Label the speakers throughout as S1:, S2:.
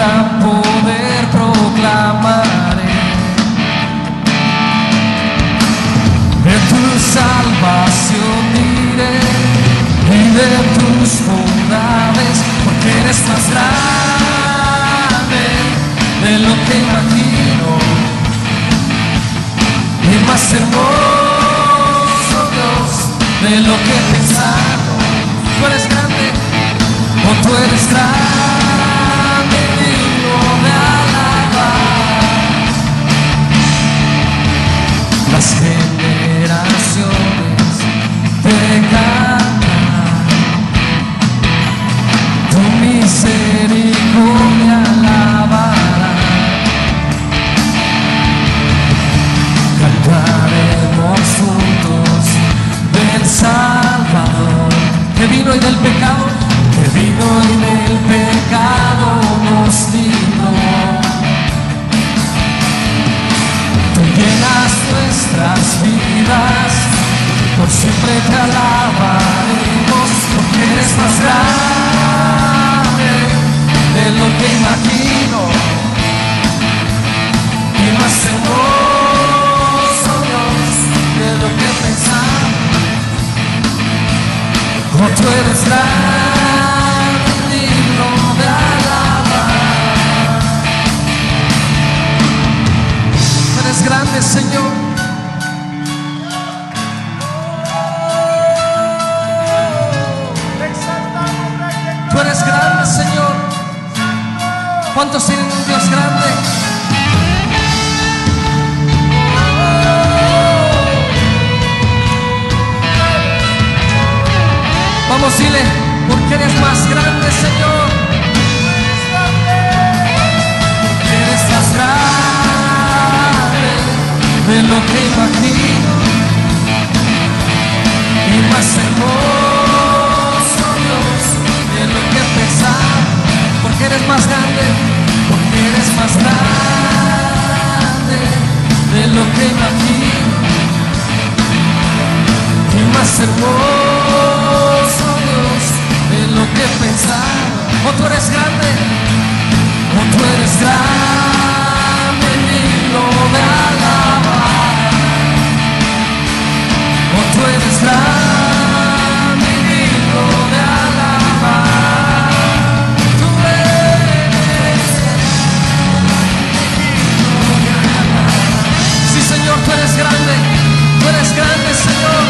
S1: gran poder proclamaré. De tu salvación diré y de tus bondades, porque eres más grande de lo que imagino y más hermoso, Dios, de lo que he pensado. Tú eres grande, oh, tú eres grande, digno de alabar. Las generaciones te cantan, tu misericordia alabarán. Cantaremos juntos del Salvador, que vino y del pecado, que vino y del pecado nos libró. Tú llenas nuestras vidas, por siempre te alabaremos, porque eres más grande de lo que imagino y más hermoso, Dios, de lo que pensamos. Oh, tú eres grande, digno de alabar. Tú eres grande, Señor. Tú eres grande, Señor. ¿Cuántos tienen un Dios grande? Vamos, dile, porque eres más grande, Señor. Porque eres más grande de lo que imagino y más hermoso, Dios, de lo que pensaba. Porque eres más grande, porque eres más grande de lo que imagino y más hermoso, de lo que pensaba. Oh, tú eres grande, oh, tú eres grande, digno de alabar. Oh, tú eres grande, digno de alabar. Tú eres digno de alabar. Sí, Señor, tú eres grande, Señor.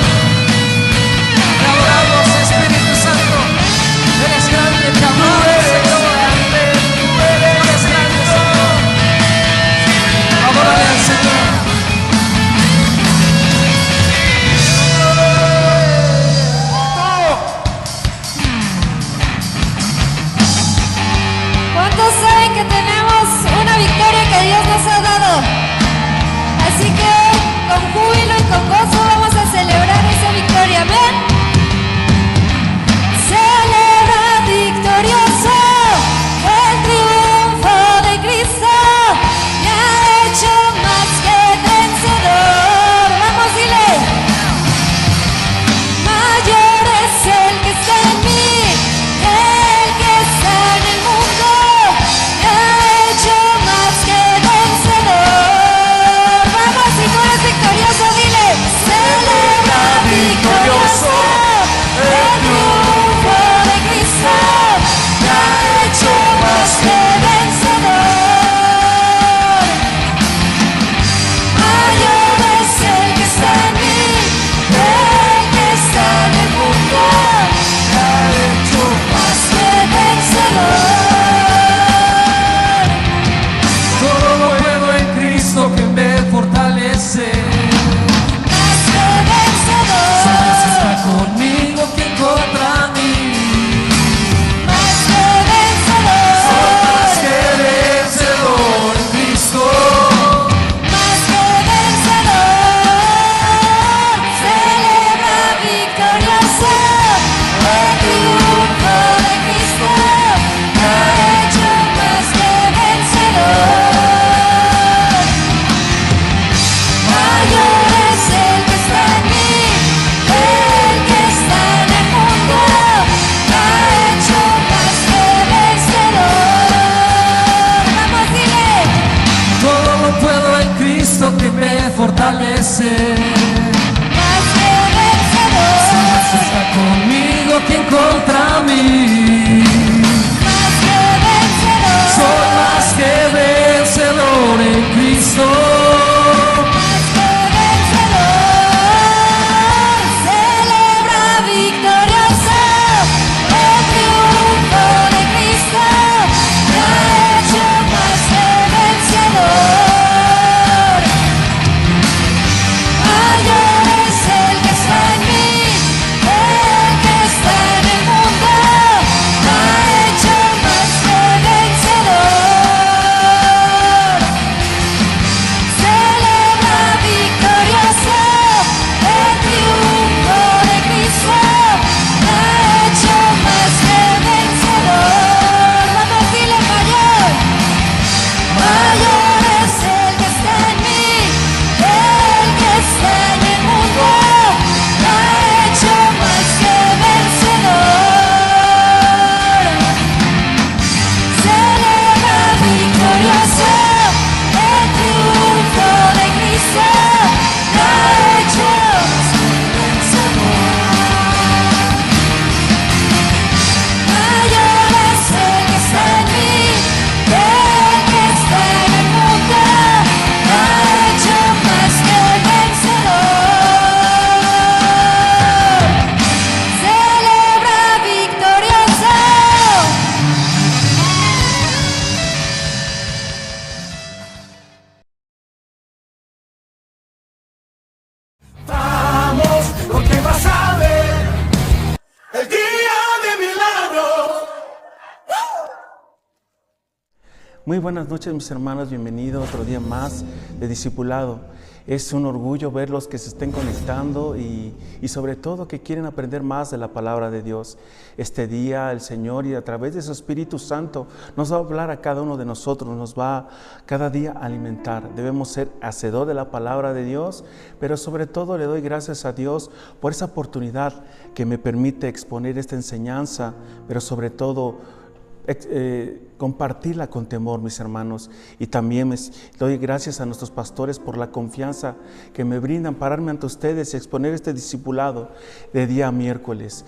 S1: Te adoramos, Espíritu Santo. Eres grande, te amamos, Señor. Tú eres grande, Señor. Adórale al Señor.
S2: ¿Cuántos saben que tenemos una victoria que Dios nos ha dado? Así que con júbilo y con gozo vamos a celebrar esa victoria. Amén. Celebra victorioso el triunfo de Cristo, me ha hecho más que vencedor. Vamos, dile. Mayor es el que está en mí, el que está en el mundo, me ha hecho más que vencedor. Vamos, si tú eres victorioso, dile. Celebra victorioso.
S1: fortalecer.
S2: más que vencedor,
S1: Si Jesús está conmigo, ¿quién contra mí?
S2: más que vencedor,
S1: Soy más que vencedor en Cristo.
S2: más que vencedor. Celebra victorioso el triunfo de Cristo, me ha hecho más que vencedor. Mayor es el que está en mí, el que está en el mundo, me ha hecho más que vencedor. Celebra victorioso el triunfo de Cristo, me ha hecho más que vencedor. Vamos, dile mayor. Mayor es el que está en mí, el que está en el mundo, me ha hecho más que vencedor. Celebra victorioso el triunfo de Cristo, me ha hecho más que vencedor. Mayor es el que está en mí, el que está en el mundo, me ha hecho más que vencedor. Celebra victorioso.
S3: Vamos, porque vas a ver el día de milagros.
S4: Muy buenas noches, mis hermanos, bienvenidos otro día más de Discipulado. Es un orgullo ver los que se estén conectando y sobre todo que quieren aprender más de la palabra de Dios. Este día el Señor, y a través de su Espíritu Santo, nos va a hablar a cada uno de nosotros, nos va cada día a alimentar. Debemos ser hacedor de la palabra de Dios, pero sobre todo le doy gracias a Dios por esa oportunidad que me permite exponer esta enseñanza, pero sobre todo compartirla con temor, mis hermanos. Y también doy gracias a nuestros pastores por la confianza que me brindan pararme ante ustedes y exponer este discipulado de día miércoles.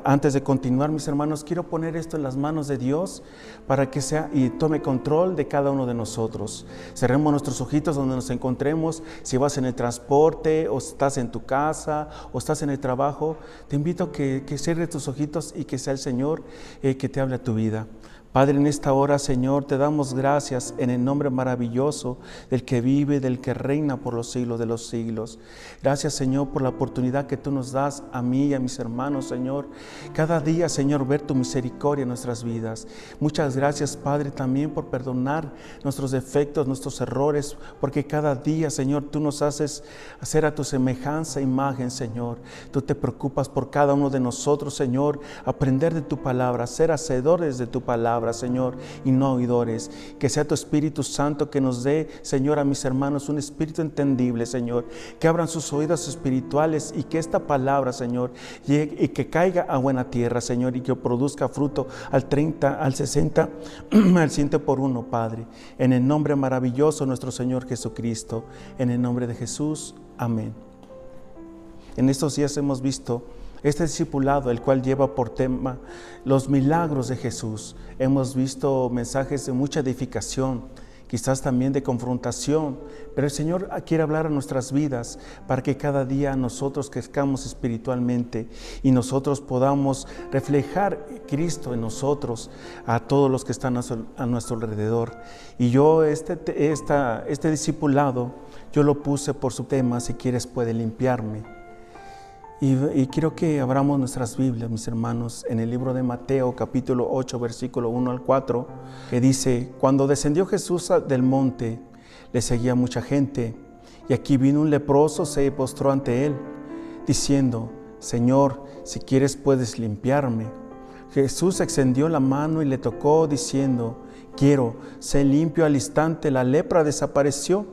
S4: Antes de continuar, mis hermanos, quiero poner esto en las manos de Dios para que sea y tome control de cada uno de nosotros. Cerremos nuestros ojitos donde nos encontremos. Si vas en el transporte, o estás en tu casa, o estás en el trabajo, te invito a que cierres tus ojitos y que sea el Señor que te hable a tu vida. Padre, en esta hora, Señor, te damos gracias en el nombre maravilloso del que vive, del que reina por los siglos de los siglos. Gracias, Señor, por la oportunidad que tú nos das a mí y a mis hermanos, Señor. Cada día, Señor, ver tu misericordia en nuestras vidas. Muchas gracias, Padre, también por perdonar nuestros defectos, nuestros errores, porque cada día, Señor, tú nos haces hacer a tu semejanza e imagen, Señor. Tú te preocupas por cada uno de nosotros, Señor, aprender de tu palabra, ser hacedores de tu palabra, Señor, y no oidores. Que sea tu Espíritu Santo que nos dé, Señor, a mis hermanos un espíritu entendible, Señor, que abran sus oídos espirituales y que esta palabra, Señor, llegue y que caiga a buena tierra, Señor, y que produzca fruto al 30, al 60, al 100 por uno, Padre. En el nombre maravilloso de nuestro Señor Jesucristo, en el nombre de Jesús, amén. En estos días hemos visto este discipulado, el cual lleva por tema los milagros de Jesús. Hemos visto mensajes de mucha edificación, quizás también de confrontación, pero el Señor quiere hablar a nuestras vidas para que cada día nosotros crezcamos espiritualmente y nosotros podamos reflejar Cristo en nosotros a todos los que están a nuestro alrededor. Y yo este discipulado, yo lo puse por su tema, si quieres puede limpiarme. Y quiero que abramos nuestras Biblias, mis hermanos, en el libro de Mateo, capítulo 8, versículo 1 al 4, que dice: cuando descendió Jesús del monte, le seguía mucha gente, y aquí vino un leproso, se postró ante él, diciendo: Señor, si quieres puedes limpiarme. Jesús extendió la mano y le tocó, diciendo: quiero, sé limpio. Al instante la lepra desapareció.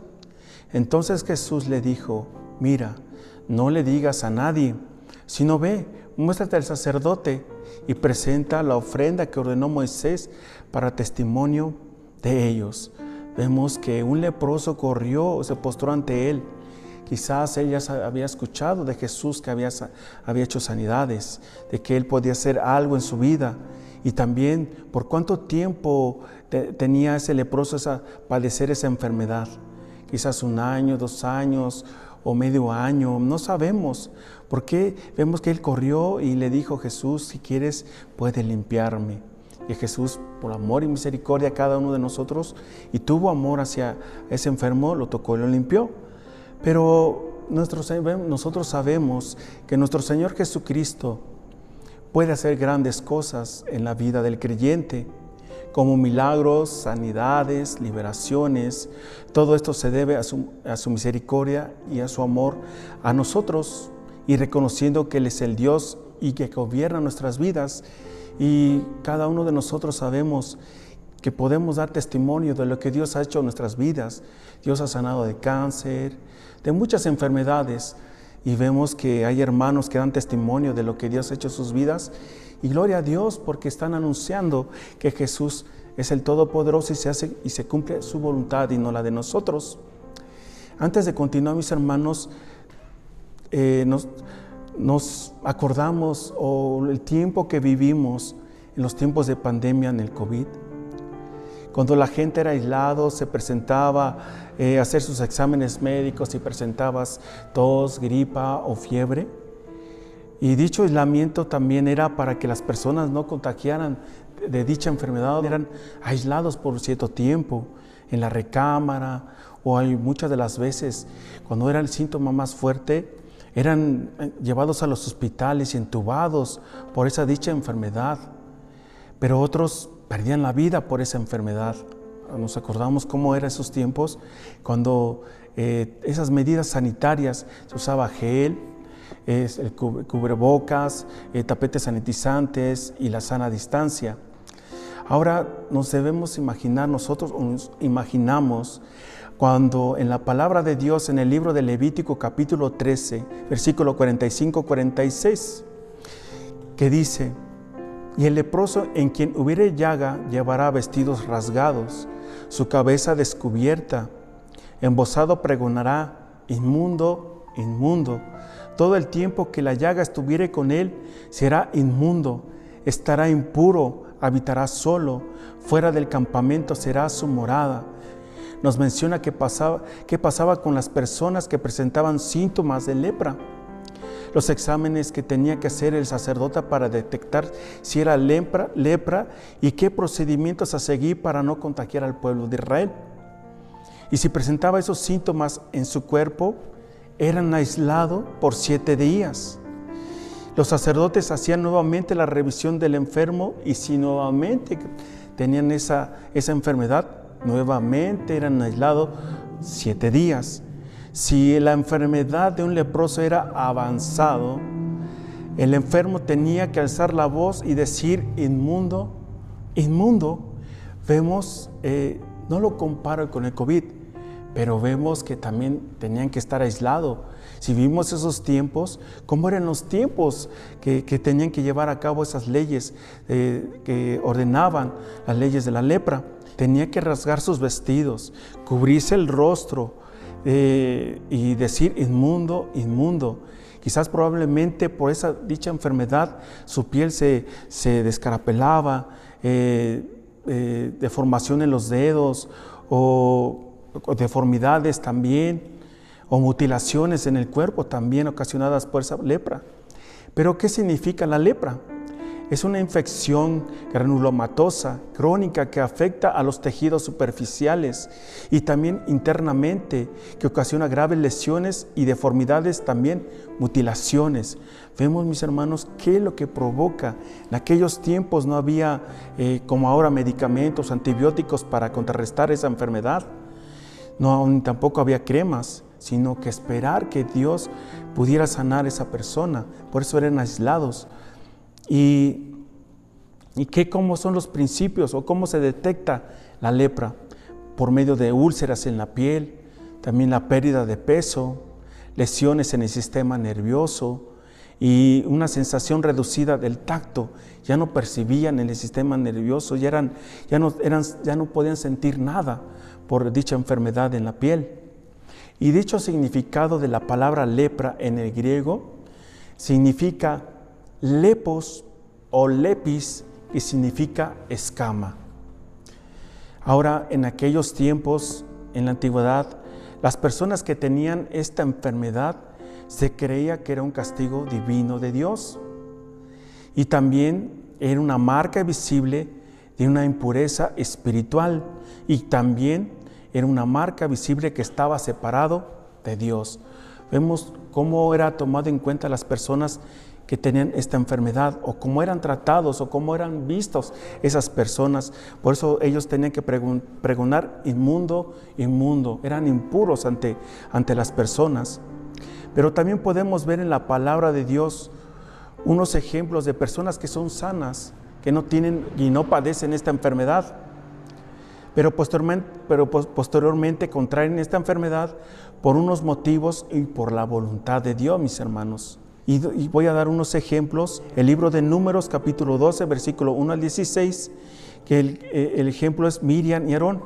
S4: Entonces Jesús le dijo: mira, no le digas a nadie, sino ve, muéstrate al sacerdote y presenta la ofrenda que ordenó Moisés para testimonio de ellos. Vemos que un leproso corrió, se postró ante él. Quizás ella había escuchado de Jesús que había hecho sanidades, de que Él podía hacer algo en su vida. Y también por cuánto tiempo tenía ese leproso padecer esa enfermedad. Quizás 1 año, 2 años o medio año, no sabemos. Porque vemos que Él corrió y le dijo: Jesús, si quieres, puedes limpiarme. Y Jesús, por amor y misericordia a cada uno de nosotros, y tuvo amor hacia ese enfermo, lo tocó y lo limpió. Pero nosotros sabemos que nuestro Señor Jesucristo puede hacer grandes cosas en la vida del creyente, como milagros, sanidades, liberaciones. Todo esto se debe a su misericordia y a su amor a nosotros, y reconociendo que Él es el Dios y que gobierna nuestras vidas. Y cada uno de nosotros sabemos que podemos dar testimonio de lo que Dios ha hecho en nuestras vidas. Dios ha sanado de cáncer, de muchas enfermedades, y vemos que hay hermanos que dan testimonio de lo que Dios ha hecho en sus vidas. Y gloria a Dios, porque están anunciando que Jesús es el Todopoderoso y se cumple su voluntad y no la de nosotros. Antes de continuar, mis hermanos, nos acordamos el tiempo que vivimos en los tiempos de pandemia en el COVID, cuando la gente era aislado, se presentaba a hacer sus exámenes médicos y presentabas tos, gripa o fiebre. Y dicho aislamiento también era para que las personas no contagiaran de dicha enfermedad. Eran aislados por cierto tiempo en la recámara, o hay muchas de las veces cuando era el síntoma más fuerte, eran llevados a los hospitales y entubados por esa dicha enfermedad. Pero otros perdían la vida por esa enfermedad. Nos acordamos cómo eran esos tiempos, cuando esas medidas sanitarias, se usaba gel, el cubrebocas, tapetes sanitizantes y la sana distancia. Ahora nos debemos imaginar, nosotros nos imaginamos cuando en la palabra de Dios, en el libro de Levítico capítulo 13, versículo 45-46, que dice: y el leproso en quien hubiere llaga llevará vestidos rasgados, su cabeza descubierta, embozado pregonará: inmundo, inmundo. Todo el tiempo que la llaga estuviere con él será inmundo, estará impuro, habitará solo, fuera del campamento será su morada. Nos menciona qué pasaba con las personas que presentaban síntomas de lepra. Los exámenes que tenía que hacer el sacerdote para detectar si era lepra y qué procedimientos a seguir para no contagiar al pueblo de Israel. Y si presentaba esos síntomas en su cuerpo, eran aislados por 7 días. Los sacerdotes hacían nuevamente la revisión del enfermo, y si nuevamente tenían esa enfermedad, nuevamente eran aislados 7 días. Si la enfermedad de un leproso era avanzado, el enfermo tenía que alzar la voz y decir: inmundo, inmundo. Vemos, no lo comparo con el COVID, pero vemos que también tenían que estar aislados. Si vimos esos tiempos, ¿cómo eran los tiempos que tenían que llevar a cabo esas leyes que ordenaban las leyes de la lepra? Tenía que rasgar sus vestidos, cubrirse el rostro y decir: inmundo, inmundo. Quizás probablemente por esa dicha enfermedad su piel se descarapelaba, deformación en los dedos o deformidades también, o mutilaciones en el cuerpo también ocasionadas por esa lepra. Pero ¿qué significa la lepra? Es una infección granulomatosa crónica que afecta a los tejidos superficiales y también internamente, que ocasiona graves lesiones y deformidades, también mutilaciones. Vemos, mis hermanos, qué es lo que provoca. En aquellos tiempos no había, como ahora, medicamentos, antibióticos para contrarrestar esa enfermedad. No, tampoco había cremas, sino que esperar que Dios pudiera sanar a esa persona. Por eso eran aislados. ¿Y cómo son los principios o cómo se detecta la lepra? Por medio de úlceras en la piel, también la pérdida de peso, lesiones en el sistema nervioso y una sensación reducida del tacto. Ya no percibían en el sistema nervioso, ya no podían sentir nada por dicha enfermedad en la piel. Y dicho significado de la palabra lepra en el griego significa lepos o lepis, y significa escama. Ahora, en aquellos tiempos, en la antigüedad, las personas que tenían esta enfermedad se creía que era un castigo divino de Dios, y también era una marca visible de una impureza espiritual, y también era una marca visible que estaba separado de Dios. Vemos cómo era tomado en cuenta las personas que tenían esta enfermedad, o cómo eran tratados, o cómo eran vistos esas personas. Por eso ellos tenían que pregonar inmundo, inmundo, eran impuros ante las personas. Pero también podemos ver en la palabra de Dios unos ejemplos de personas que son sanas, que no tienen y no padecen esta enfermedad, pero posteriormente contraen esta enfermedad por unos motivos y por la voluntad de Dios, mis hermanos. Y voy a dar unos ejemplos. El libro de Números, capítulo 12, versículo 1 al 16, que el ejemplo es Miriam y Aarón.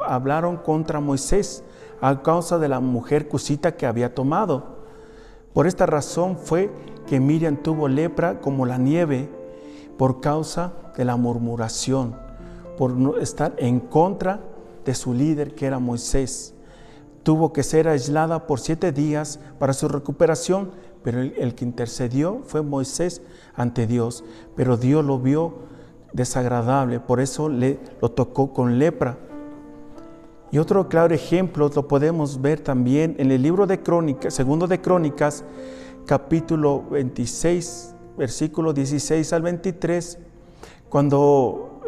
S4: Hablaron contra Moisés a causa de la mujer cusita que había tomado. Por esta razón fue que Miriam tuvo lepra como la nieve, por causa de la murmuración, por no estar en contra de su líder, que era Moisés. Tuvo que ser aislada por 7 días para su recuperación, pero el que intercedió fue Moisés ante Dios, pero Dios lo vio desagradable, por eso lo tocó con lepra. Y otro claro ejemplo lo podemos ver también en el libro de Crónicas, segundo de Crónicas, capítulo 26, versículo 16 al 23, cuando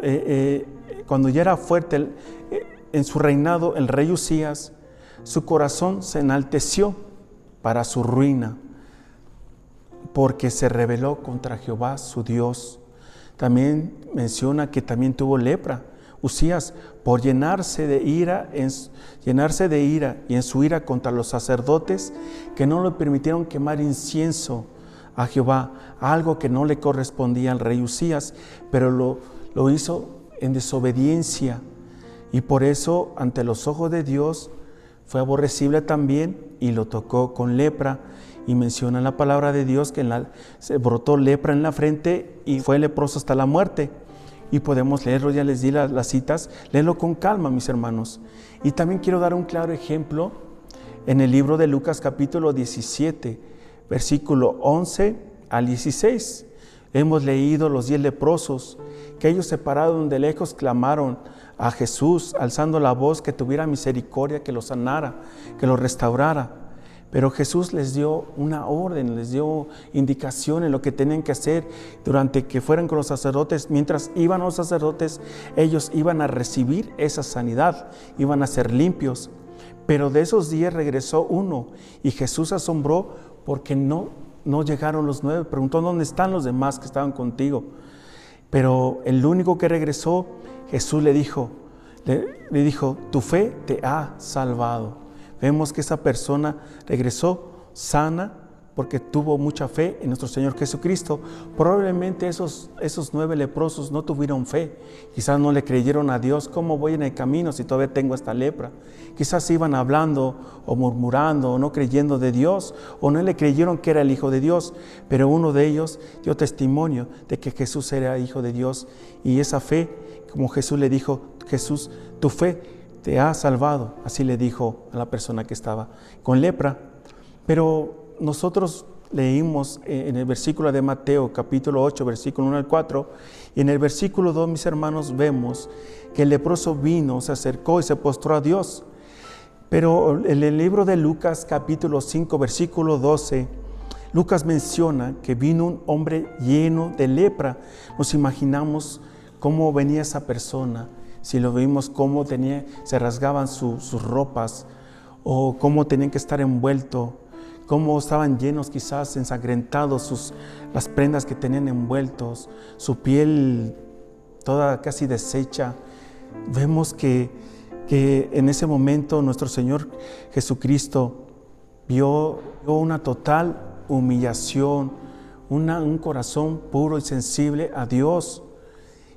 S4: ya era fuerte en su reinado el rey Usías, su corazón se enalteció para su ruina, porque se rebeló contra Jehová su Dios. También menciona que también tuvo lepra Usías por llenarse de ira y en su ira contra los sacerdotes, que no le permitieron quemar incienso a Jehová, algo que no le correspondía al rey Usías, pero lo hizo en desobediencia, y por eso ante los ojos de Dios fue aborrecible también, y lo tocó con lepra. Y menciona en la palabra de Dios que se brotó lepra en la frente y fue leproso hasta la muerte. Y podemos leerlo, ya les di las citas, léelo con calma, mis hermanos. Y también quiero dar un claro ejemplo en el libro de Lucas capítulo 17, versículo 11 al 16. Hemos leído los 10 leprosos, que ellos se pararon de lejos, clamaron a Jesús, alzando la voz, que tuviera misericordia, que los sanara, que los restaurara. Pero Jesús les dio una orden, les dio indicación en lo que tenían que hacer durante que fueran con los sacerdotes. Mientras iban los sacerdotes, ellos iban a recibir esa sanidad, iban a ser limpios. Pero de esos 10 regresó uno, y Jesús asombró porque no llegaron los 9. Preguntó: ¿dónde están los demás que estaban contigo? Pero el único que regresó, Jesús le dijo, tu fe te ha salvado. Vemos que esa persona regresó sana porque tuvo mucha fe en nuestro Señor Jesucristo. Probablemente esos 9 leprosos no tuvieron fe. Quizás no le creyeron a Dios. ¿Cómo voy en el camino si todavía tengo esta lepra? Quizás iban hablando o murmurando o no creyendo de Dios, o no le creyeron que era el Hijo de Dios. Pero uno de ellos dio testimonio de que Jesús era Hijo de Dios. Y esa fe, como Jesús le dijo, Jesús, tu fe te ha salvado, así le dijo a la persona que estaba con lepra. Pero nosotros leímos en el versículo de Mateo, capítulo 8, versículo 1 al 4, y en el versículo 2, mis hermanos, vemos que el leproso vino, se acercó y se postró a Dios. Pero en el libro de Lucas, capítulo 5, versículo 12, Lucas menciona que vino un hombre lleno de lepra. Nos imaginamos cómo venía esa persona. Si lo vimos, cómo se rasgaban sus ropas, o cómo tenían que estar envueltos, cómo estaban llenos, quizás ensangrentados las prendas que tenían envueltos, su piel toda casi deshecha. Vemos que en ese momento nuestro Señor Jesucristo vio una total humillación, un corazón puro y sensible a Dios.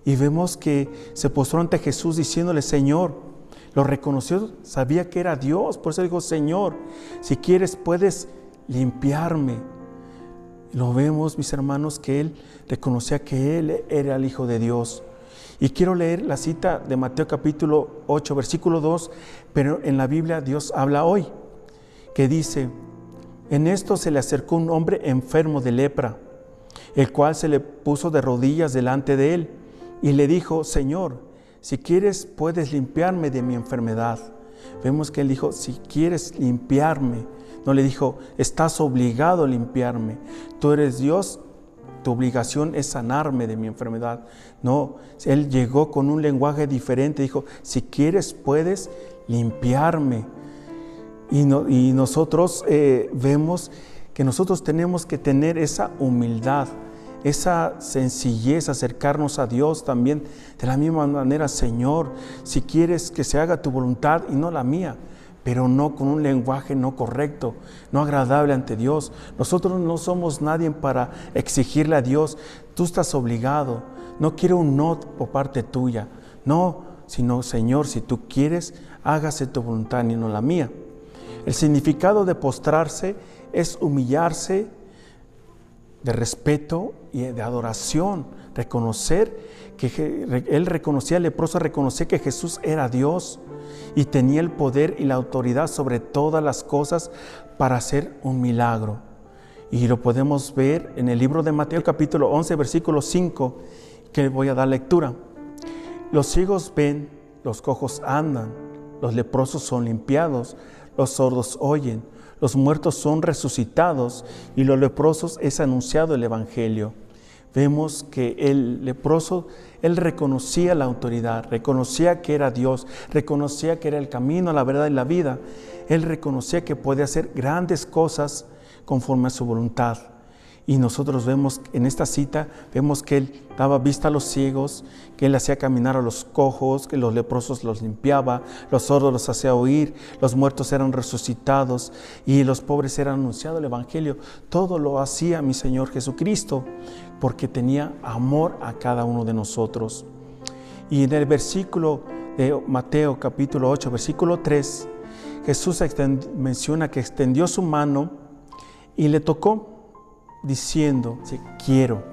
S4: Y vemos que se postró ante Jesús diciéndole: Señor, lo reconoció, sabía que era Dios. Por eso dijo: Señor, si quieres puedes limpiarme. Lo vemos, mis hermanos, que él reconocía que él era el Hijo de Dios. Y quiero leer la cita de Mateo capítulo 8, versículo 2, pero en la Biblia Dios habla hoy, que dice: en esto se le acercó un hombre enfermo de lepra, el cual se le puso de rodillas delante de él y le dijo: Señor, si quieres puedes limpiarme de mi enfermedad. Vemos que él dijo: si quieres limpiarme. No le dijo: estás obligado a limpiarme. Tú eres Dios, tu obligación es sanarme de mi enfermedad. No, él llegó con un lenguaje diferente. Dijo: si quieres puedes limpiarme. Y nosotros vemos que nosotros tenemos que tener esa humildad, esa sencillez, acercarnos a Dios también de la misma manera. Señor, si quieres que se haga tu voluntad y no la mía, pero no con un lenguaje no correcto, no agradable ante Dios. Nosotros no somos nadie para exigirle a Dios: tú estás obligado. No quiero un no por parte tuya, no, sino: Señor, si tú quieres, hágase tu voluntad y no la mía. El significado de postrarse es humillarse, de respeto y de adoración. Reconocer que él reconocía, el leproso reconocía que Jesús era Dios y tenía el poder y la autoridad sobre todas las cosas para hacer un milagro. Y lo podemos ver en el libro de Mateo capítulo 11, versículo 5, que voy a dar lectura. Los ciegos ven, los cojos andan, los leprosos son limpiados, los sordos oyen, los muertos son resucitados y los leprosos es anunciado el evangelio. Vemos que el leproso, él reconocía la autoridad, reconocía que era Dios, reconocía que era el camino, la verdad y la vida. Él reconocía que podía hacer grandes cosas conforme a su voluntad. Y nosotros vemos en esta cita, vemos que él daba vista a los ciegos, que él hacía caminar a los cojos, que los leprosos los limpiaba, los sordos los hacía oír, los muertos eran resucitados y los pobres eran anunciado el evangelio. Todo lo hacía mi Señor Jesucristo porque tenía amor a cada uno de nosotros. Y en el versículo de Mateo capítulo 8, versículo 3, Jesús menciona que extendió su mano y le tocó, diciendo: quiero,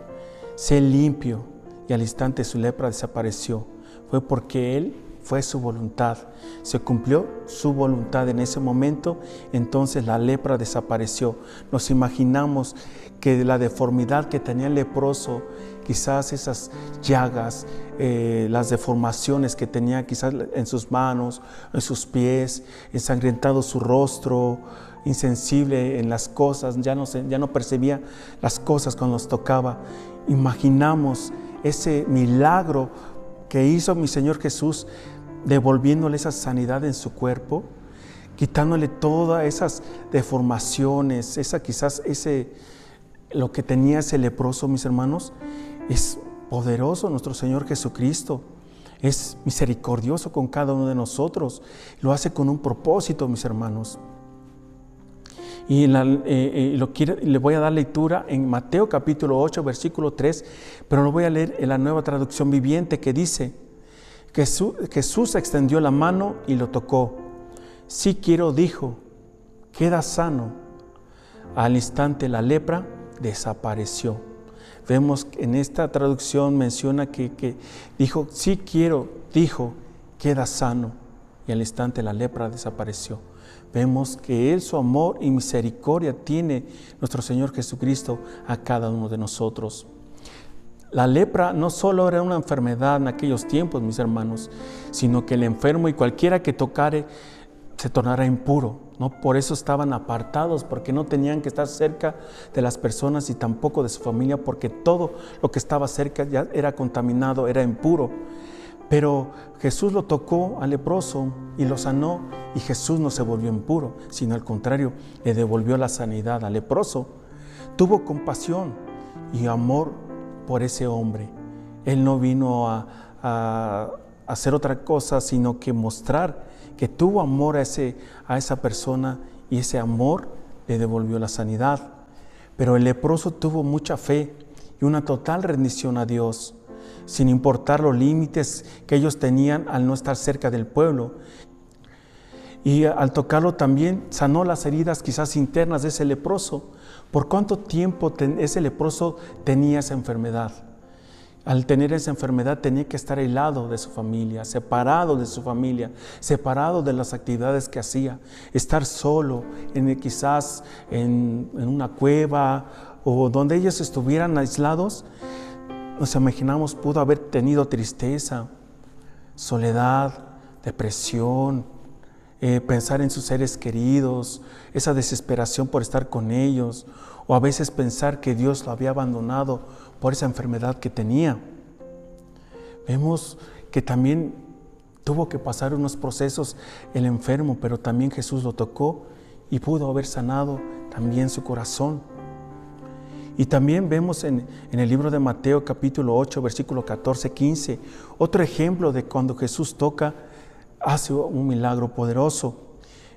S4: sé limpio. Y al instante su lepra desapareció. Fue porque él fue su voluntad. Se cumplió su voluntad en ese momento, entonces la lepra desapareció. Nos imaginamos que la deformidad que tenía el leproso, quizás esas llagas, las deformaciones que tenía quizás en sus manos, en sus pies, ensangrentado su rostro, insensible en las cosas, ya no percibía las cosas cuando los tocaba. Imaginamos ese milagro que hizo mi Señor Jesús, devolviéndole esa sanidad en su cuerpo, quitándole todas esas deformaciones, lo que tenía ese leproso, mis hermanos. Es poderoso nuestro Señor Jesucristo. Es misericordioso con cada uno de nosotros. Lo hace con un propósito, mis hermanos. Y le voy a dar lectura en Mateo capítulo 8, versículo 3, pero lo voy a leer en la Nueva Traducción Viviente, que dice: Jesús extendió la mano y lo tocó. Sí quiero, dijo, queda sano. Al instante la lepra desapareció. Vemos que en esta traducción menciona que dijo: sí quiero, dijo, queda sano. Y al instante la lepra desapareció. Vemos que Él, su amor y misericordia tiene nuestro Señor Jesucristo a cada uno de nosotros. La lepra no solo era una enfermedad en aquellos tiempos, mis hermanos, sino que el enfermo y cualquiera que tocare se tornara impuro, ¿no? Por eso estaban apartados, porque no tenían que estar cerca de las personas y tampoco de su familia, porque todo lo que estaba cerca ya era contaminado, era impuro. Pero Jesús lo tocó al leproso y lo sanó, y Jesús no se volvió impuro, sino al contrario, le devolvió la sanidad al leproso. Tuvo compasión y amor por ese hombre. Él no vino a hacer otra cosa, sino que mostrar que tuvo amor a esa persona, y ese amor le devolvió la sanidad. Pero el leproso tuvo mucha fe y una total rendición a Dios, sin importar los límites que ellos tenían al no estar cerca del pueblo, Y al tocarlo también sanó las heridas quizás internas de ese leproso. ¿Por cuánto tiempo ese leproso tenía esa enfermedad? Al tener esa enfermedad tenía que estar aislado de su familia, separado de su familia, separado de las actividades que hacía, estar solo, quizás en una cueva o donde ellos estuvieran aislados. Nos imaginamos, pudo haber tenido tristeza, soledad, depresión, pensar en sus seres queridos, esa desesperación por estar con ellos, o a veces pensar que Dios lo había abandonado por esa enfermedad que tenía. Vemos que también tuvo que pasar unos procesos el enfermo, pero también Jesús lo tocó y pudo haber sanado también su corazón. Y también vemos en el libro de Mateo capítulo 8, versículo 14, 15, otro ejemplo de cuando Jesús toca, hace un milagro poderoso.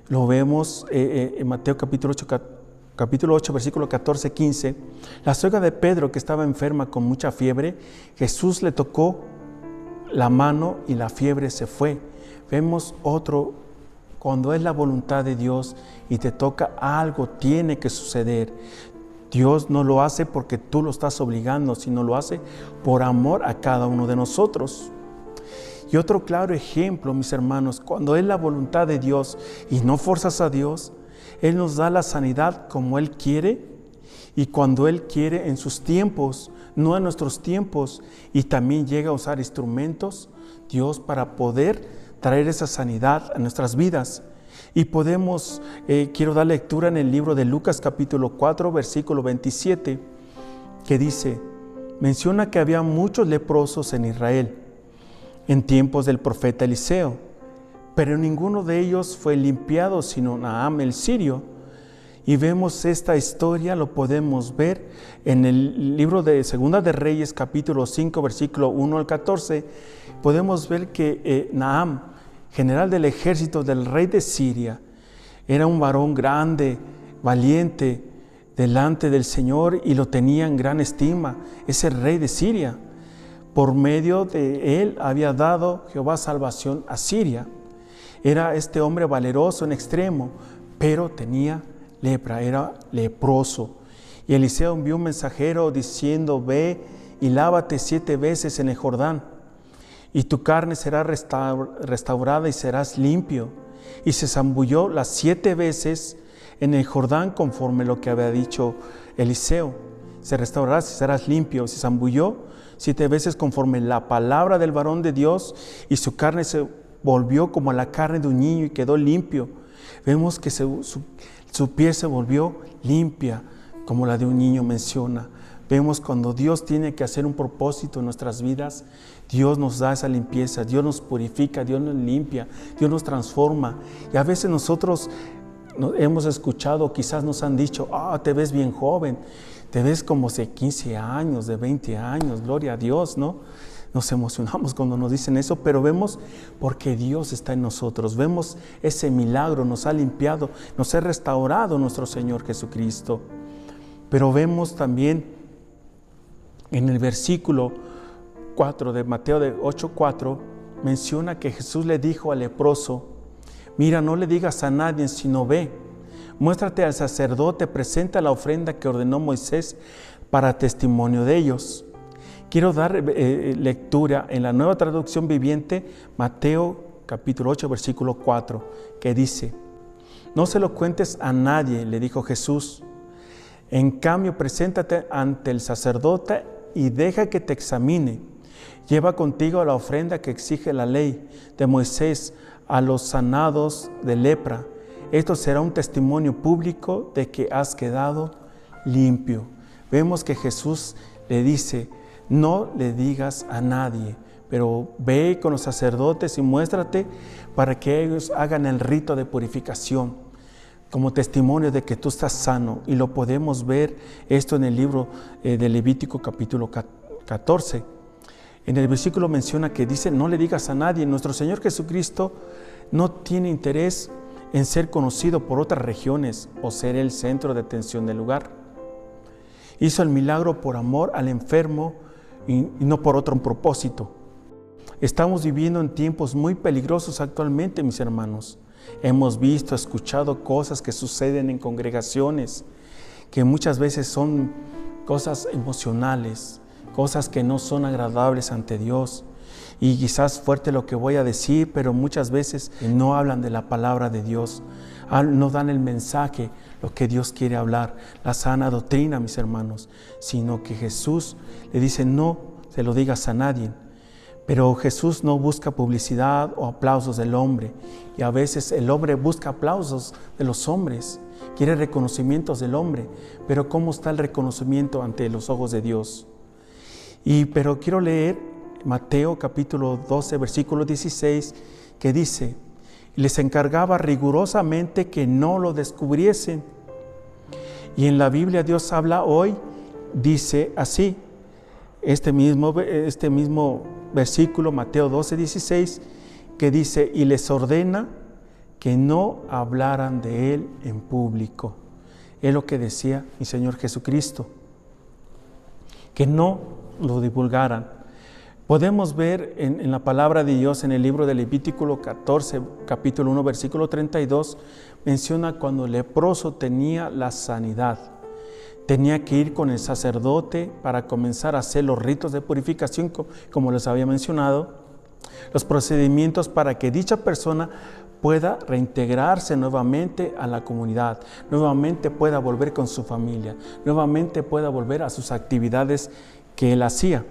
S4: Lo vemos en Mateo capítulo 8, versículo 14, 15. La suegra de Pedro, que estaba enferma con mucha fiebre, Jesús le tocó la mano y la fiebre se fue. Vemos otro, cuando es la voluntad de Dios y te toca algo, tiene que suceder. Dios no lo hace porque tú lo estás obligando, sino lo hace por amor a cada uno de nosotros. Y otro claro ejemplo, mis hermanos, cuando es la voluntad de Dios y no forzas a Dios, Él nos da la sanidad como Él quiere y cuando Él quiere en sus tiempos, no en nuestros tiempos. Y también llega a usar instrumentos, Dios, para poder traer esa sanidad a nuestras vidas. Y podemos, quiero dar lectura en el libro de Lucas capítulo 4, versículo 27, que dice, menciona que había muchos leprosos en Israel en tiempos del profeta Eliseo, pero ninguno de ellos fue limpiado sino Naamán el sirio. Y vemos esta historia, lo podemos ver en el libro de Segunda de Reyes capítulo 5 versículo 1 al 14. Podemos ver que Naamán, general del ejército del rey de Siria, era un varón grande, valiente delante del Señor y lo tenía en gran estima, ese rey de Siria. Por medio de él había dado Jehová salvación a Siria. Era este hombre valeroso en extremo, pero tenía lepra, era leproso. Y Eliseo envió un mensajero diciendo, ve y lávate 7 veces en el Jordán, y tu carne será restaurada y serás limpio. Y se zambulló las 7 veces en el Jordán conforme lo que había dicho Eliseo. Se restaurarás y serás limpio. Se zambulló 7 veces conforme la palabra del varón de Dios, y su carne se volvió como la carne de un niño y quedó limpio. Vemos que su piel se volvió limpia como la de un niño menciona. Vemos cuando Dios tiene que hacer un propósito en nuestras vidas, Dios nos da esa limpieza, Dios nos purifica, Dios nos limpia, Dios nos transforma. Y a veces nosotros hemos escuchado, quizás nos han dicho, te ves bien joven, te ves como de 15 años, de 20 años, gloria a Dios, ¿no? Nos emocionamos cuando nos dicen eso, pero vemos porque Dios está en nosotros, vemos ese milagro, nos ha limpiado, nos ha restaurado nuestro Señor Jesucristo. Pero vemos también en el versículo 4 de Mateo 8:4, menciona que Jesús le dijo al leproso, mira, no le digas a nadie, sino ve, muéstrate al sacerdote, presenta la ofrenda que ordenó Moisés para testimonio de ellos. Quiero dar lectura en la Nueva Traducción Viviente, Mateo capítulo 8, versículo 4, que dice, no se lo cuentes a nadie, le dijo Jesús. En cambio, preséntate ante el sacerdote y deja que te examine. Lleva contigo la ofrenda que exige la ley de Moisés a los sanados de lepra. Esto será un testimonio público de que has quedado limpio. Vemos que Jesús le dice, no le digas a nadie, pero ve con los sacerdotes y muéstrate para que ellos hagan el rito de purificación como testimonio de que tú estás sano. Y lo podemos ver esto en el libro de Levítico capítulo 14. En el versículo menciona que dice, no le digas a nadie. Nuestro Señor Jesucristo no tiene interés en ser conocido por otras regiones o ser el centro de atención del lugar. Hizo el milagro por amor al enfermo y no por otro propósito. Estamos viviendo en tiempos muy peligrosos actualmente, mis hermanos. Hemos visto, escuchado cosas que suceden en congregaciones, que muchas veces son cosas emocionales, cosas que no son agradables ante Dios. Y quizás fuerte lo que voy a decir, pero muchas veces no hablan de la palabra de Dios, no dan el mensaje, lo que Dios quiere hablar, la sana doctrina, mis hermanos, sino que Jesús le dice: no se lo digas a nadie. Pero Jesús no busca publicidad o aplausos del hombre, y a veces el hombre busca aplausos de los hombres, quiere reconocimientos del hombre, pero ¿cómo está el reconocimiento ante los ojos de Dios? Pero quiero leer Mateo capítulo 12, versículo 16, que dice: les encargaba rigurosamente que no lo descubriesen. Y en la Biblia Dios habla hoy, dice así, este mismo versículo, Mateo 12, 16, que dice: y les ordena que no hablaran de Él en público. Es lo que decía mi Señor Jesucristo, que no lo divulgaran. Podemos ver en la palabra de Dios, en el libro de Levítico 14, capítulo 1, versículo 32, menciona cuando el leproso tenía la sanidad. Tenía que ir con el sacerdote para comenzar a hacer los ritos de purificación, como les había mencionado, los procedimientos para que dicha persona pueda reintegrarse nuevamente a la comunidad, nuevamente pueda volver con su familia, nuevamente pueda volver a sus actividades que él hacía.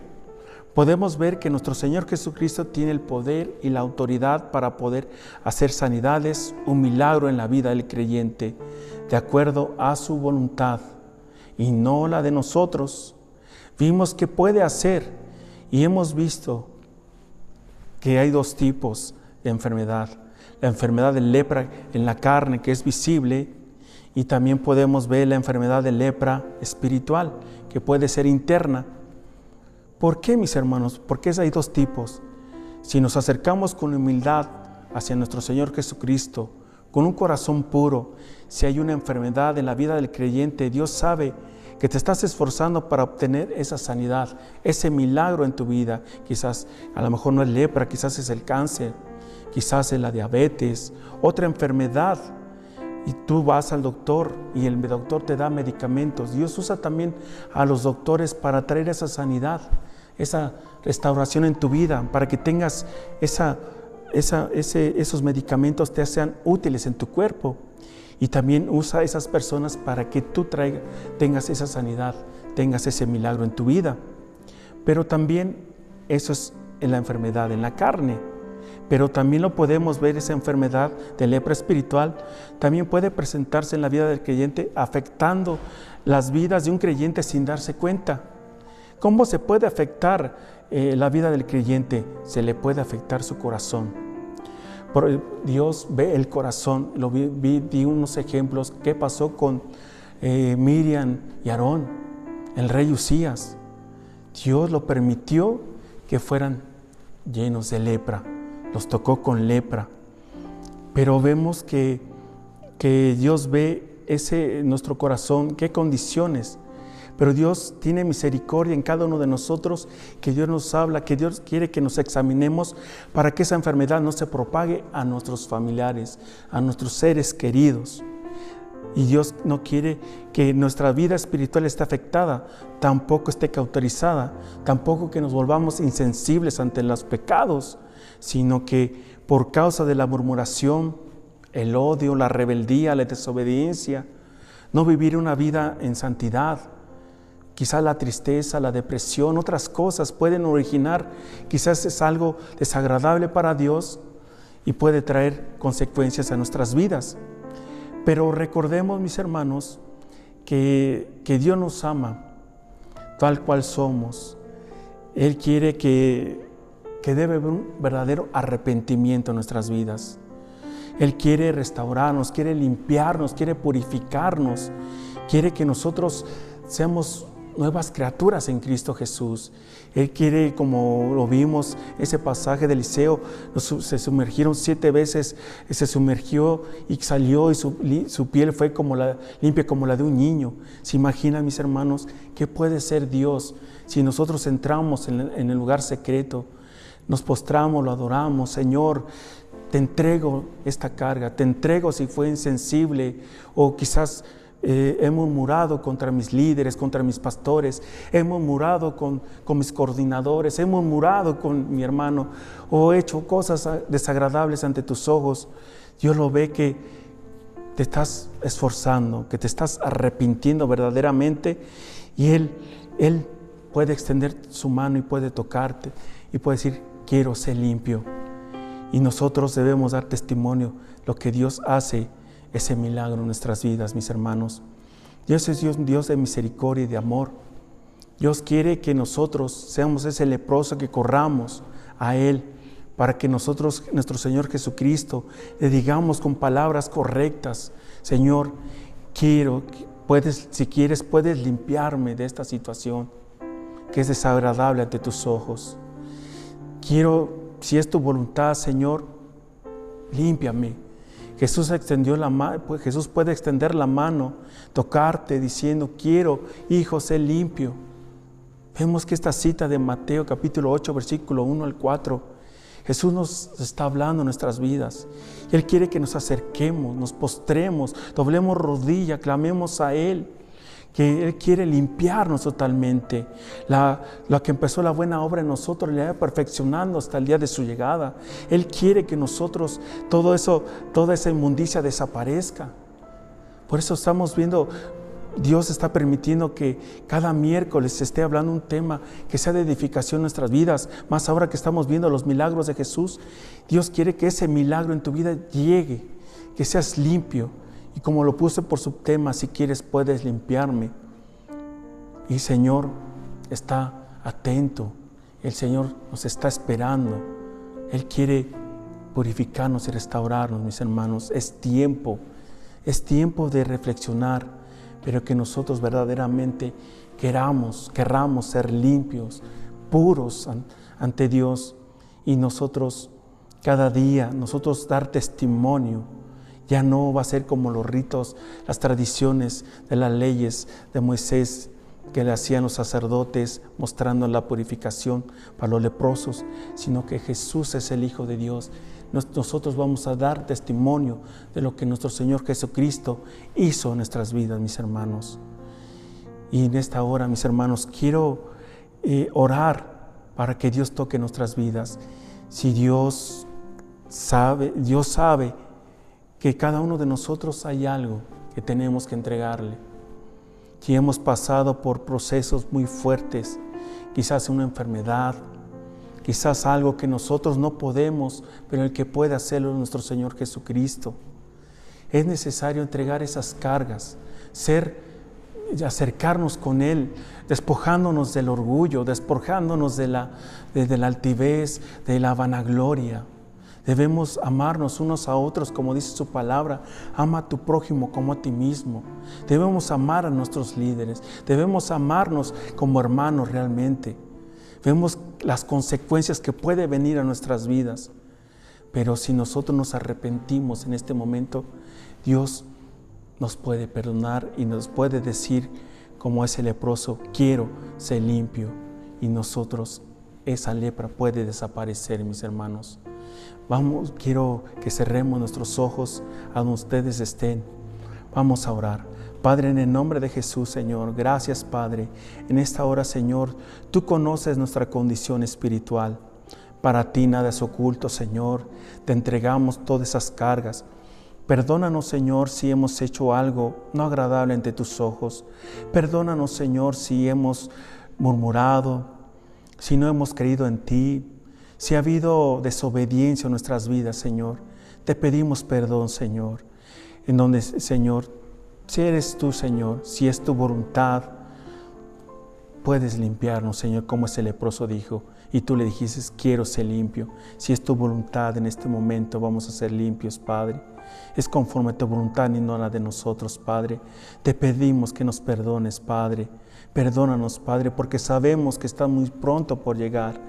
S4: Podemos ver que nuestro Señor Jesucristo tiene el poder y la autoridad para poder hacer sanidades, un milagro en la vida del creyente, de acuerdo a su voluntad y no la de nosotros. Vimos que puede hacer, y hemos visto que hay dos tipos de enfermedad: la enfermedad de lepra en la carne, que es visible, y también podemos ver la enfermedad de lepra espiritual, que puede ser interna. ¿Por qué, mis hermanos? Porque hay dos tipos. Si nos acercamos con humildad hacia nuestro Señor Jesucristo, con un corazón puro, si hay una enfermedad en la vida del creyente, Dios sabe que te estás esforzando para obtener esa sanidad, ese milagro en tu vida. Quizás a lo mejor no es lepra, quizás es el cáncer, quizás es la diabetes, otra enfermedad. Y tú vas al doctor y el doctor te da medicamentos. Dios usa también a los doctores para traer esa sanidad, esa restauración en tu vida, para que tengas esos medicamentos te sean útiles en tu cuerpo. Y también usa a esas personas para que tú tengas esa sanidad, tengas ese milagro en tu vida. Pero también eso es en la enfermedad en la carne. Pero también lo podemos ver, esa enfermedad de lepra espiritual también puede presentarse en la vida del creyente, afectando las vidas de un creyente sin darse cuenta. ¿Cómo se puede afectar la vida del creyente? Se le puede afectar su corazón. Dios ve el corazón. Di unos ejemplos. ¿Qué pasó con Miriam y Aarón, el rey Usías? Dios lo permitió que fueran llenos de lepra. Los tocó con lepra. Pero vemos que Dios ve nuestro corazón, qué condiciones. Pero Dios tiene misericordia en cada uno de nosotros, que Dios nos habla, que Dios quiere que nos examinemos para que esa enfermedad no se propague a nuestros familiares, a nuestros seres queridos. Y Dios no quiere que nuestra vida espiritual esté afectada, tampoco esté cauterizada, tampoco que nos volvamos insensibles ante los pecados, sino que por causa de la murmuración, el odio, la rebeldía, la desobediencia, no vivir una vida en santidad. Quizás la tristeza, la depresión, otras cosas pueden originar, quizás es algo desagradable para Dios y puede traer consecuencias a nuestras vidas. Pero recordemos, mis hermanos, que Dios nos ama tal cual somos. Él quiere que debe haber un verdadero arrepentimiento en nuestras vidas. Él quiere restaurarnos, quiere limpiarnos, quiere purificarnos, quiere que nosotros seamos nuevas criaturas en Cristo Jesús. Él quiere, como lo vimos, ese pasaje de Eliseo, se sumergieron 7 veces, se sumergió y salió y su piel fue limpia como la de un niño. ¿Se imaginan, mis hermanos, qué puede ser Dios si nosotros entramos en el lugar secreto, nos postramos, lo adoramos? Señor, te entrego esta carga, te entrego si fue insensible o quizás he murmurado contra mis líderes, contra mis pastores, he murmurado con mis coordinadores, he murmurado con mi hermano o he hecho cosas desagradables ante tus ojos. Dios lo ve que te estás esforzando, que te estás arrepintiendo verdaderamente y Él puede extender su mano y puede tocarte y puede decir, quiero ser limpio. Y nosotros debemos dar testimonio lo que Dios hace, ese milagro en nuestras vidas, mis hermanos. Dios es un Dios de misericordia y de amor. Dios quiere que nosotros seamos ese leproso, que corramos a Él, para que nosotros, nuestro Señor Jesucristo, le digamos con palabras correctas, Señor, si quieres, puedes limpiarme de esta situación que es desagradable ante tus ojos. Si es tu voluntad, Señor, límpiame. Jesús puede extender la mano, tocarte diciendo, quiero, hijo, sé limpio. Vemos que esta cita de Mateo capítulo 8, versículo 1 al 4, Jesús nos está hablando en nuestras vidas. Él quiere que nos acerquemos, nos postremos, doblemos rodilla, clamemos a Él, que Él quiere limpiarnos totalmente. Lo que empezó la buena obra en nosotros le va perfeccionando hasta el día de su llegada. Él quiere que nosotros, toda esa inmundicia desaparezca. Por eso estamos viendo, Dios está permitiendo que cada miércoles se esté hablando un tema que sea de edificación en nuestras vidas. Más ahora que estamos viendo los milagros de Jesús, Dios quiere que ese milagro en tu vida llegue, que seas limpio. Y como lo puse por subtema, si quieres puedes limpiarme. Y el Señor está atento, el Señor nos está esperando. Él quiere purificarnos y restaurarnos, mis hermanos. Es tiempo de reflexionar, pero que nosotros verdaderamente querramos ser limpios, puros ante Dios. Y nosotros, cada día, dar testimonio. Ya no va a ser como los ritos, las tradiciones de las leyes de Moisés que le hacían los sacerdotes mostrando la purificación para los leprosos, sino que Jesús es el Hijo de Dios. Nosotros vamos a dar testimonio de lo que nuestro Señor Jesucristo hizo en nuestras vidas, mis hermanos. Y en esta hora, mis hermanos, quiero orar para que Dios toque nuestras vidas. Si Dios sabe que cada uno de nosotros hay algo que tenemos que entregarle. Si hemos pasado por procesos muy fuertes, quizás una enfermedad, quizás algo que nosotros no podemos, pero el que puede hacerlo es nuestro Señor Jesucristo. Es necesario entregar esas cargas, acercarnos con Él, despojándonos del orgullo, despojándonos de la altivez, de la vanagloria. Debemos amarnos unos a otros, como dice su palabra. Ama a tu prójimo como a ti mismo. Debemos amar a nuestros líderes. Debemos amarnos como hermanos realmente. Vemos las consecuencias que puede venir a nuestras vidas. Pero si nosotros nos arrepentimos en este momento, Dios nos puede perdonar y nos puede decir, como ese leproso, quiero ser limpio. Y nosotros, esa lepra puede desaparecer, mis hermanos. Quiero que cerremos nuestros ojos a donde ustedes estén. Vamos a orar. Padre, en el nombre de Jesús, Señor, gracias, Padre. En esta hora, Señor, tú conoces nuestra condición espiritual. Para ti nada es oculto, Señor. Te entregamos todas esas cargas. Perdónanos, Señor, si hemos hecho algo no agradable ante tus ojos. Perdónanos, Señor, si hemos murmurado, si no hemos creído en ti, si ha habido desobediencia en nuestras vidas, Señor. Te pedimos perdón, Señor. En donde, Señor, si eres tú, Señor, si es tu voluntad, puedes limpiarnos, Señor, como ese leproso dijo. Y tú le dijiste, quiero ser limpio. Si es tu voluntad en este momento, vamos a ser limpios, Padre. Es conforme a tu voluntad y no a la de nosotros, Padre. Te pedimos que nos perdones, Padre. Perdónanos, Padre, porque sabemos que está muy pronto por llegar.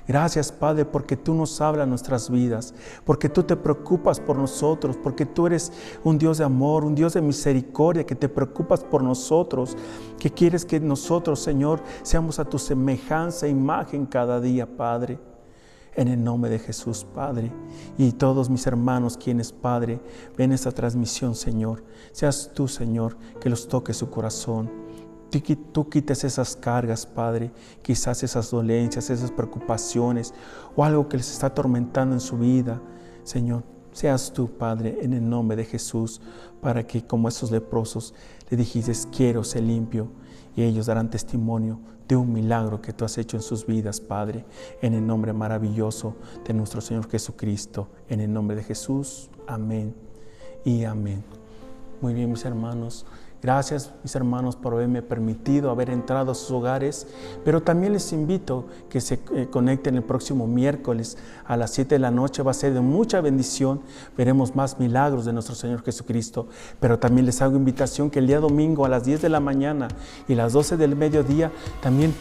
S4: Gracias, Padre, porque tú nos hablas nuestras vidas, porque tú te preocupas por nosotros, porque tú eres un Dios de amor, un Dios de misericordia, que te preocupas por nosotros, que quieres que nosotros, Señor, seamos a tu semejanza e imagen cada día, Padre. en el nombre de Jesús, Padre. Y todos mis hermanos, quienes, Padre, ven esta transmisión, Señor, seas tú, Señor, que los toque su corazón. Tú quites esas cargas, Padre, quizás esas dolencias, esas preocupaciones o algo que les está atormentando en su vida, Señor. Seas tú, Padre, en el nombre de Jesús, para que como esos leprosos le dijiste, quiero ser limpio, y ellos darán testimonio de un milagro que tú has hecho en sus vidas, Padre, en el nombre maravilloso de nuestro Señor Jesucristo, en el nombre de Jesús. Amén y amén. Muy bien, mis hermanos. Gracias, mis hermanos, por haberme permitido haber entrado a sus hogares, pero también les invito que se conecten el próximo miércoles a las 7 de la noche. Va a ser de mucha bendición, veremos más milagros de nuestro Señor Jesucristo, pero también les hago invitación que el día domingo a las 10 de la mañana y las 12 del mediodía también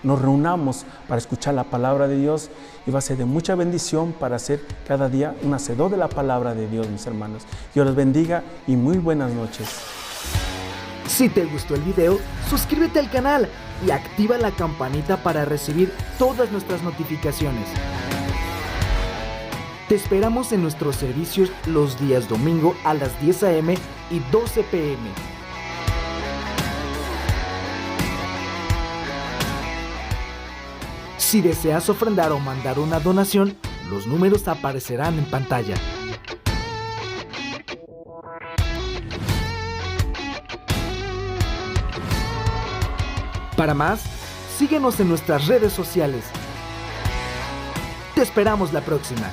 S4: nos reunamos para escuchar la palabra de Dios, y va a ser de mucha bendición para ser cada día un hacedor de la palabra de Dios, mis hermanos. Dios los bendiga y muy buenas noches.
S5: Si te gustó el video, suscríbete al canal y activa la campanita para recibir todas nuestras notificaciones. Te esperamos en nuestros servicios los días domingo a las 10 a.m. y 12 p.m. Si deseas ofrendar o mandar una donación, los números aparecerán en pantalla. Para más, síguenos en nuestras redes sociales. Te esperamos la próxima.